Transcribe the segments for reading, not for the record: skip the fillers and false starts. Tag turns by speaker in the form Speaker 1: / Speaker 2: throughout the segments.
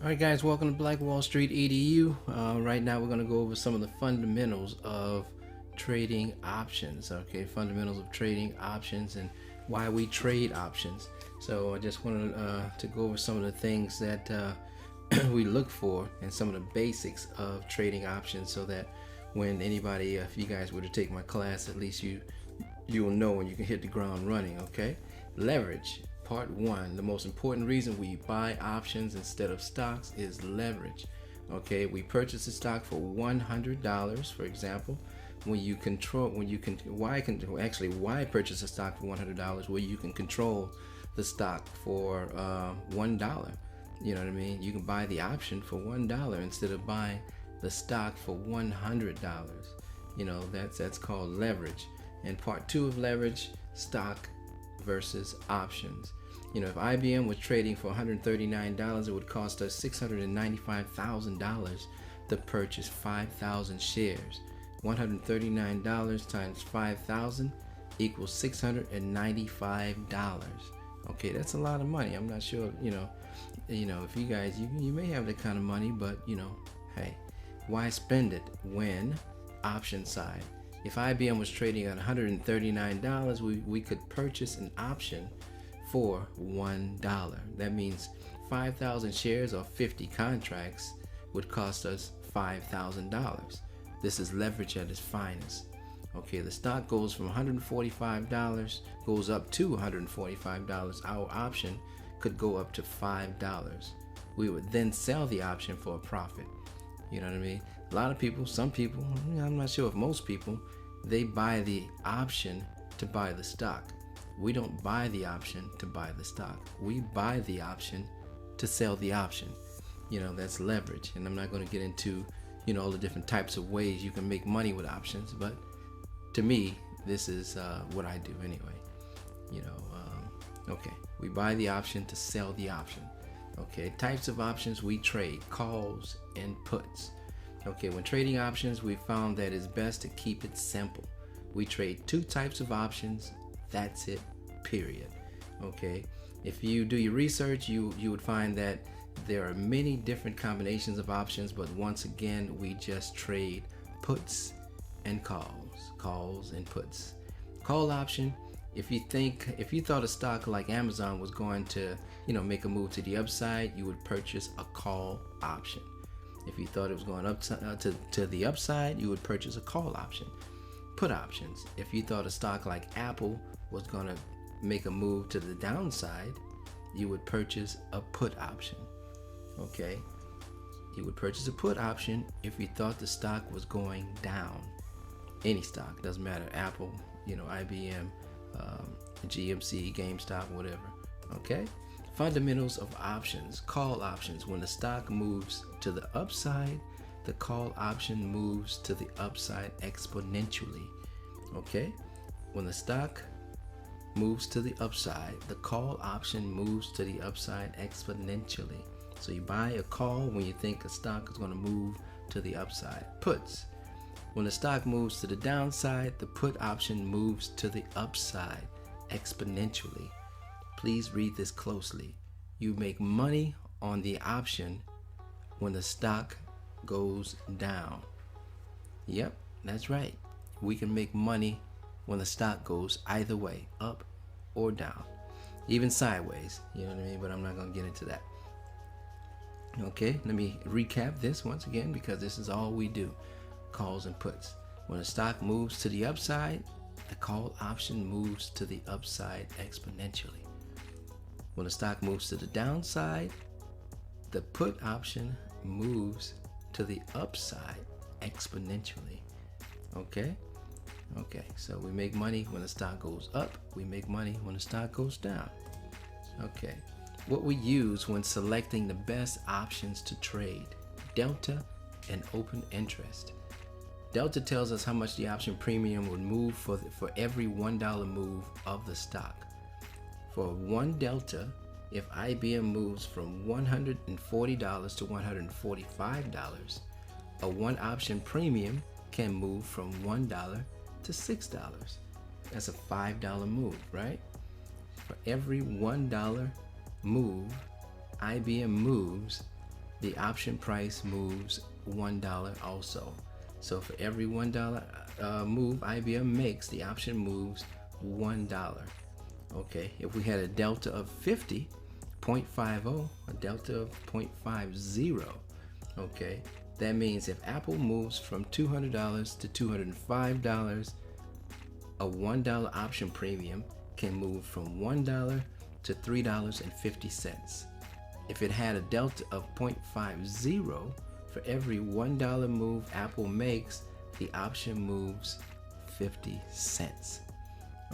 Speaker 1: Alright guys, welcome to Black Wall Street EDU. Right now we're going to go over some of the fundamentals of trading options. Okay, fundamentals of trading options and why we trade options. So I just wanted to go over some of the things that we look for and some of the basics of trading options, so that when anybody, if you guys were to take my class, at least you'll know when you can hit the ground running. Okay, leverage. Part 1, the most important reason we buy options instead of stocks is leverage. Okay, we purchase a stock for $100, for example. Why purchase a stock for $100 where you can control the stock for $1? You know what I mean? You can buy the option for $1 instead of buying the stock for $100. You know, that's called leverage. And part 2 of leverage, stock versus options. You know, if IBM was trading for $139, it would cost us $695,000 to purchase 5,000 shares. $139 times 5,000 equals $695. Okay, that's a lot of money. I'm not sure, you know, if you guys, you may have that kind of money, but hey, why spend it when option side? If IBM was trading at $139, we could purchase an option for $1. That means 5,000 shares or 50 contracts would cost us $5,000. This is leverage at its finest. Okay, the stock goes from $145, goes up to $145. Our option could go up to $5. We would then sell the option for a profit. You know what I mean? A lot of people, some people, I'm not sure if most people, they buy the option to buy the stock. We don't buy the option to buy the stock. We buy the option to sell the option. You know, that's leverage. And I'm not going to get into, all the different types of ways you can make money with options. But to me, this is what I do anyway. Okay, we buy the option to sell the option. Okay, types of options we trade: calls and puts. Okay, when trading options, we found that it's best to keep it simple. We trade 2 types of options. That's it, period. Okay, if you do your research, you would find that there are many different combinations of options, but once again, we just trade puts and calls and puts. Call option: if you thought a stock like Amazon was going to, make a move to the upside, you would purchase a call option. If you thought it was going up to the upside, you would purchase a call option. Put options: if you thought a stock like Apple was going to make a move to the downside, you would purchase a put option. Okay, you would purchase a put option if you thought the stock was going down. Any stock, doesn't matter, Apple, IBM, GMC, GameStop, whatever. Okay, fundamentals of options. Call options: when the stock moves to the upside, the call option moves to the upside exponentially. Okay, when the stock moves to the upside, the call option moves to the upside exponentially. So you buy a call when you think a stock is going to move to the upside. Puts: when the stock moves to the downside, the put option moves to the upside exponentially. Please read this closely. You make money on the option when the stock goes down. Yep, that's right. We can make money when the stock goes either way, up or down, even sideways. You know what I mean? But I'm not going to get into that. Okay, let me recap this once again, because this is all we do: calls and puts. When the stock moves to the upside, the call option moves to the upside exponentially. When the stock moves to the downside, the put option moves to the upside exponentially. Okay, so we make money when the stock goes up, we make money when the stock goes down. Okay, what we use when selecting the best options to trade: delta and open interest. Delta tells us how much the option premium would move for every $1 move of the stock. For 1 delta, if IBM moves from $140 to $145, a 1 option premium can move from $1 to $6. That's a $5 move, right? For every $1 move IBM moves, the option price moves $1 also. So for every $1 move IBM makes, the option moves $1. Okay, if we had a delta of 50.50, a delta of 0.50, okay, that means if Apple moves from $200 to $205, a $1 option premium can move from $1 to $3.50. If it had a delta of 0.50, for every $1 move Apple makes, the option moves 50 cents.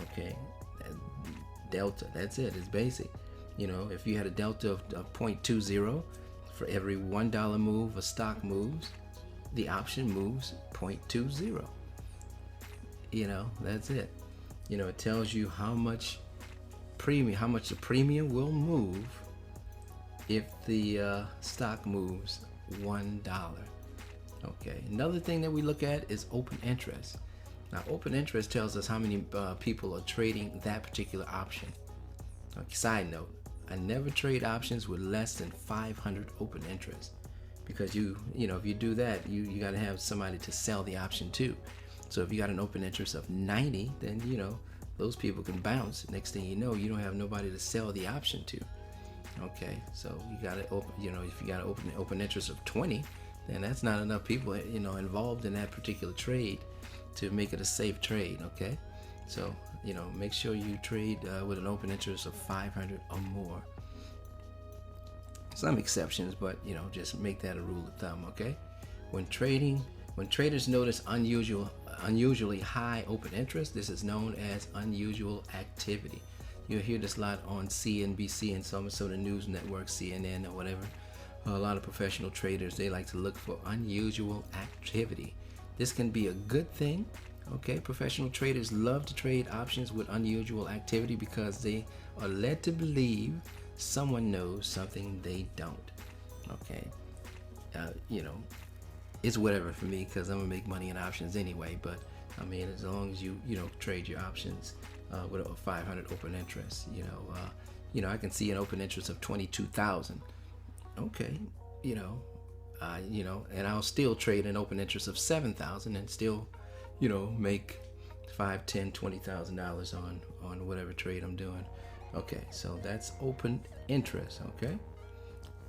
Speaker 1: Okay, delta, that's it, it's basic. You know, if you had a delta of 0.20, for every $1 move a stock moves, the option moves 0.20. You know, that's it. You know, it tells you how much the premium will move if the stock moves $1. Okay, another thing that we look at is open interest. Now, open interest tells us how many people are trading that particular option. Okay, side note, I never trade options with less than 500 open interest, because you know, if you do that, you got to have somebody to sell the option to. So if you got an open interest of 90, then you know those people can bounce. Next thing you know, you don't have nobody to sell the option to. Okay, so you got to open. You know, if you got an open interest of 20, then that's not enough people, you know, involved in that particular trade to make it a safe trade. Okay, so you know, make sure you trade with an open interest of 500 or more. Some exceptions, but you know, just make that a rule of thumb. Okay, when traders notice unusually high open interest, this is known as unusual activity. You'll hear this a lot on CNBC and some of the news networks, CNN or whatever. A lot of professional traders, they like to look for unusual activity. This can be a good thing. Okay, professional traders love to trade options with unusual activity because they are led to believe someone knows something they don't. Okay, you know, it's whatever for me because I'm gonna make money in options anyway. But I mean, as long as you know, trade your options with a 500 open interest, you know, I can see an open interest of 22,000. Okay, you know, and I'll still trade an open interest of 7,000 and still, you know, make $5,000, $10,000, $20,000 on whatever trade I'm doing. Okay, so that's open interest. Okay,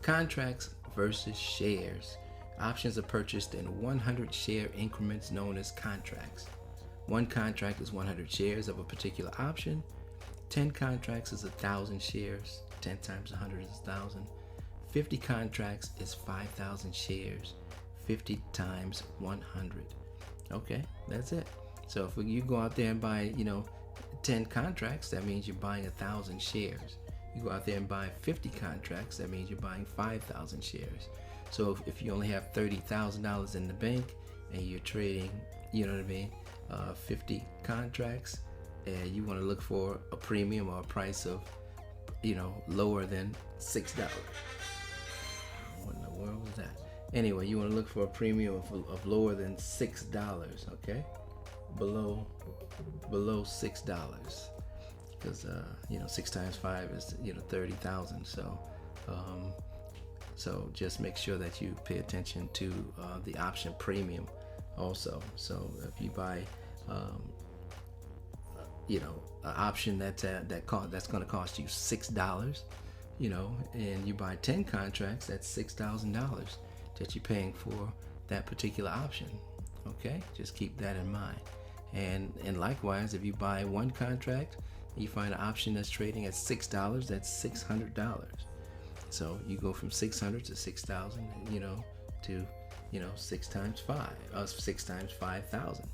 Speaker 1: contracts versus shares. Options are purchased in 100 share increments known as contracts. One contract is 100 shares of a particular option. 10 contracts is 1,000 shares. 10 times 100 is 1,000. 50 contracts is 5,000 shares. 50 times 100. Okay, that's it. So if you go out there and buy, you know, 10 contracts, that means you're buying 1,000 shares. You go out there and buy 50 contracts, that means you're buying 5,000 shares. So if you only have $30,000 in the bank and you're trading, you know what I mean, 50 contracts, and you want to look for a premium or a price of, you know, lower than $6. What in the world was that? Anyway, you want to look for a premium of lower than $6, okay? Below $6, because you know, 6 times 5 is, you know, 30,000. So just make sure that you pay attention to the option premium also. So if you buy you know, an option that's going to cost you $6, you know, and you buy 10 contracts, that's $6,000 that you're paying for that particular option. Okay, just keep that in mind. And likewise, if you buy one contract, you find an option that's trading at $6, that's $600. So you go from 600 to 6,000, you know, to, you know, 6 times 5,000.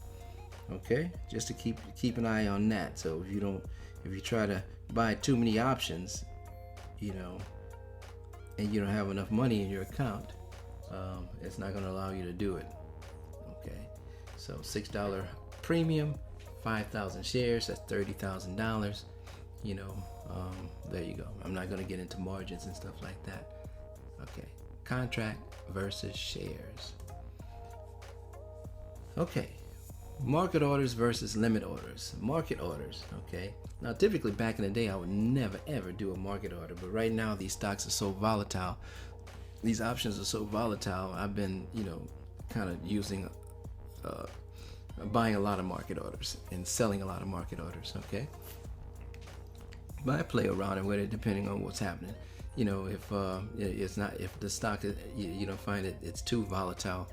Speaker 1: Okay, just to keep an eye on that. So if you try to buy too many options, you know, and you don't have enough money in your account, it's not going to allow you to do it. Okay, so $6 premium, 5,000 shares, that's $30,000. You know, there you go. I'm not going to get into margins and stuff like that. Okay, contract versus shares. Okay, market orders versus limit orders. Market orders, okay. Now, typically back in the day, I would never ever do a market order, but right now these stocks are so volatile these options are so volatile. I've been, kind of using, uh, buying a lot of market orders and selling a lot of market orders. Okay, but I play around with it depending on what's happening. If it's not, if the stock you don't find it's too volatile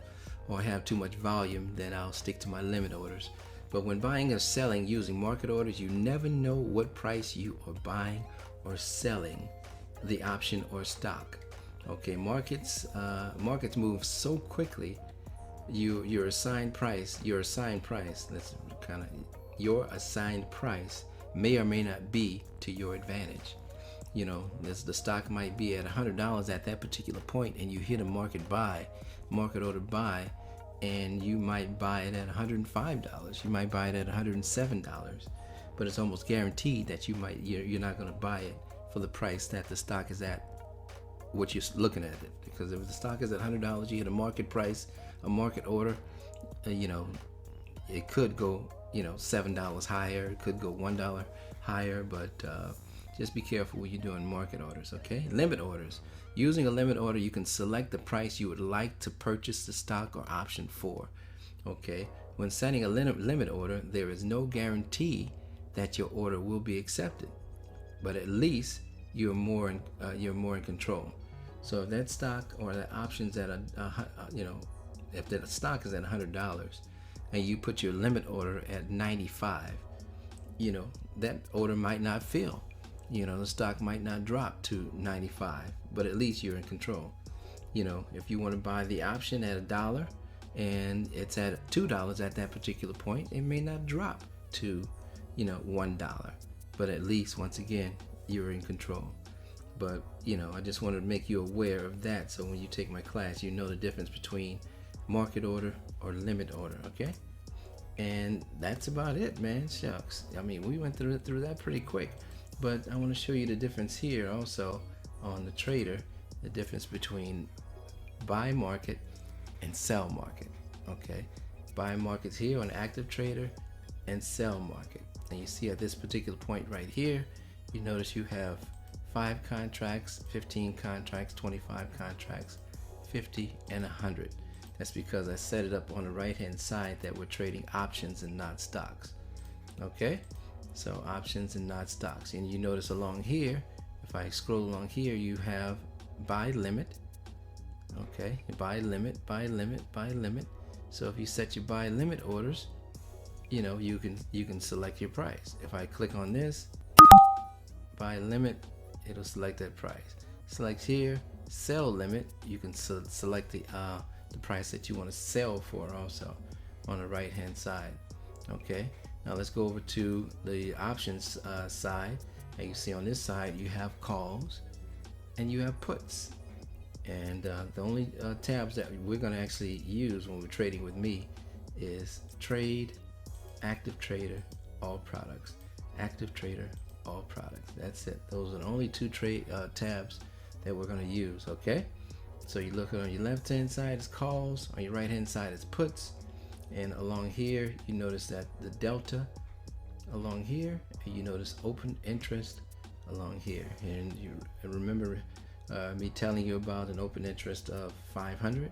Speaker 1: or have too much volume, then I'll stick to my limit orders. But when buying or selling using market orders, you never know what price you are buying or selling the option or stock. Okay, markets move so quickly. Your assigned price, that's kind of your assigned price may or may not be to your advantage. The stock might be at $100 at that particular point, and you hit a market order buy, and you might buy it at $105. You might buy it at $107, but it's almost guaranteed that you're not going to buy it for the price that the stock is at, what you're looking at it. Because if the stock is at $100, you hit a market price, a market order, it could go, $7 higher, it could go $1 higher, but just be careful when you're doing market orders. Okay, limit orders. Using a limit order, you can select the price you would like to purchase the stock or option for. Okay, when setting a limit order, there is no guarantee that your order will be accepted, but at least you're more in control. So if that stock or that option's at if that stock is at $100 and you put your limit order at 95, that order might not fill. The stock might not drop to 95, but at least you're in control. If you want to buy the option at $1 and it's at $2 at that particular point, it may not drop to, $1, but at least, once again, you're in control. But, I just wanted to make you aware of that, so when you take my class, you know the difference between market order or limit order. Okay, and that's about it, man. Shucks, I mean, we went through that pretty quick. But I want to show you the difference here also on the trader, the difference between buy market and sell market. Okay, buy market's here on active trader, and sell market. And you see at this particular point right here, you notice you have 5 contracts, 15 contracts, 25 contracts, 50 and 100. That's because I set it up on the right hand side that we're trading options and not stocks. Okay, so options and not stocks. And you notice along here, if I scroll along here, you have buy limit. Okay, buy limit, buy limit, buy limit. So if you set your buy limit orders, you can select your price. If I click on this buy limit, it'll select that price. Select here sell limit, you can select the price that you want to sell for also on the right hand side. Okay, now let's go over to the options side, and you see on this side you have calls and you have puts. And the only tabs that we're going to actually use when we're trading with me is trade, active trader, all products, active trader, all products. That's it. Those are the only 2 tabs that we're going to use. Okay, so you look on your left hand side is calls, on your right hand side is puts, and along here you notice that the delta along here, and you notice open interest along here. And you remember me telling you about an open interest of 500. You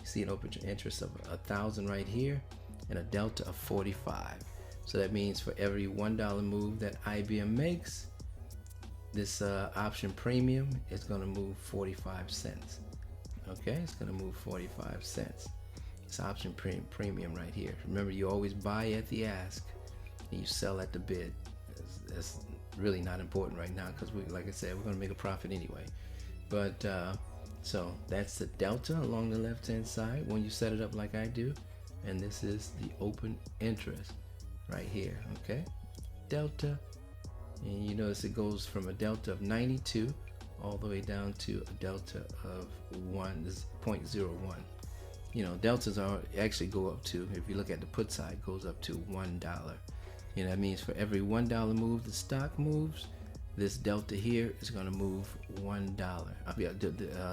Speaker 1: see an open interest of 1,000 right here, and a delta of 45. So that means for every $1 move that IBM makes, this option premium is going to move 45 cents. Okay, it's going to move 45 cents. It's option premium right here. Remember, you always buy at the ask and you sell at the bid. That's really not important right now because, like I said, we're going to make a profit anyway. But so that's the delta along the left hand side when you set it up like I do, and this is the open interest right here. Okay, delta, and you notice it goes from a delta of 92 all the way down to a delta of 1. This is 0.01. Deltas actually go up to, if you look at the put side, goes up to $1. That means for every $1 move the stock moves, this delta here is going to move $1.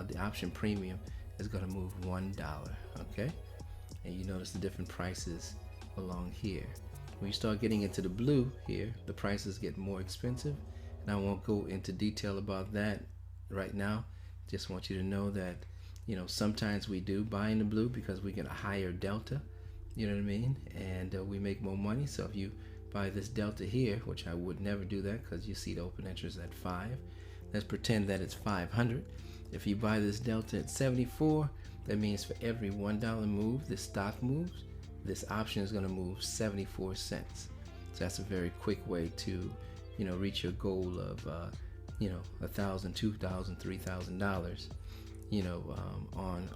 Speaker 1: The option premium is going to move $1. Okay, and you notice the different prices along here. When you start getting into the blue here, the prices get more expensive, and I won't go into detail about that right now. Just want you to know that Sometimes we do buy in the blue because we get a higher delta, you know what I mean, and we make more money. So if you buy this delta here, which I would never do that because you see the open interest at 5, let's pretend that it's 500. If you buy this delta at 74, that means for every $1 move this stock moves, this option is going to move 74 cents. So that's a very quick way to reach your goal of $1,000, $2,000, $3,000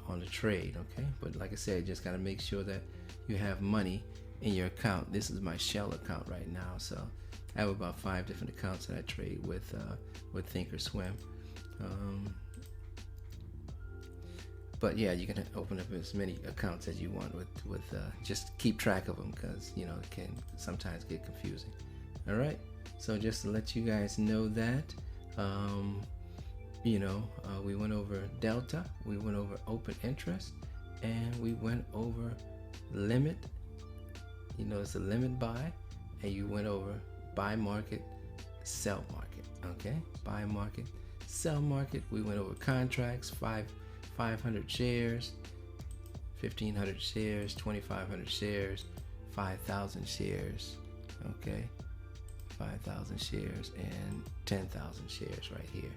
Speaker 1: on the trade. Okay, but like I said, you just got to make sure that you have money in your account. This is my shell account right now, so I have about 5 different accounts that I trade with Thinkorswim. But yeah, you can open up as many accounts as you want with just keep track of them, because it can sometimes get confusing. All right, so just to let you guys know that we went over delta, we went over open interest, and we went over limit. It's a limit buy, and you went over buy market, sell market. Okay, buy market, sell market. We went over contracts, 500 shares, 1,500 shares, 2,500 shares, 5,000 shares. Okay, 5,000 shares and 10,000 shares right here.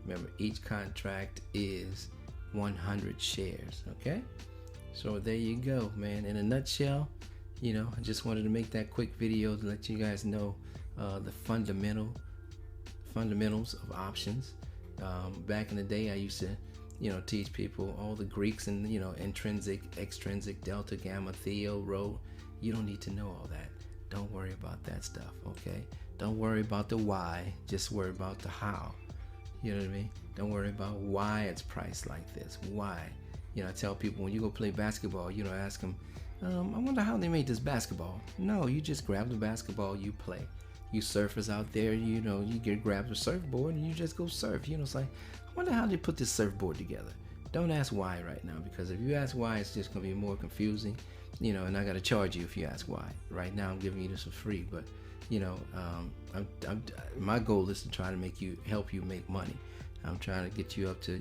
Speaker 1: Remember, each contract is 100 shares. Okay, so there you go, man. In a nutshell, I just wanted to make that quick video to let you guys know the fundamentals of options. Back in the day, I used to teach people all the Greeks and intrinsic, extrinsic, delta, gamma, theo, rho. You don't need to know all that. Don't worry about that stuff. Okay, don't worry about the why, just worry about the how. You know what I mean? Don't worry about why it's priced like this. Why? I tell people, when you go play basketball, ask them, I wonder how they made this basketball. No, you just grab the basketball, you play. You surfers out there, you grab the surfboard and you just go surf. It's like, I wonder how they put this surfboard together. Don't ask why right now, because if you ask why, it's just going to be more confusing, and I got to charge you if you ask why. Right now, I'm giving you this for free, but my goal is to try to help you make money. I'm trying to get you up to,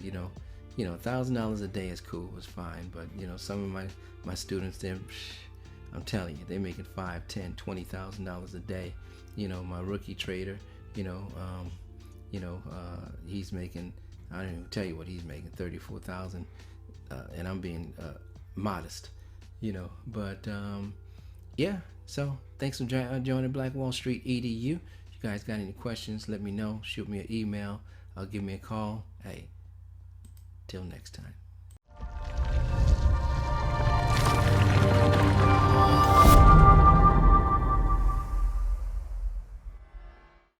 Speaker 1: $1,000 a day is cool, it's fine, but some of my students, I'm telling you, they're making $5,000, $10,000, $20,000 a day. My rookie trader, he's making, I don't even tell you what he's making, 34,000, and I'm being modest, but yeah. So thanks for joining Black Wall Street EDU. If you guys got any questions, let me know. Shoot me an email. Give me a call. Hey, till next time.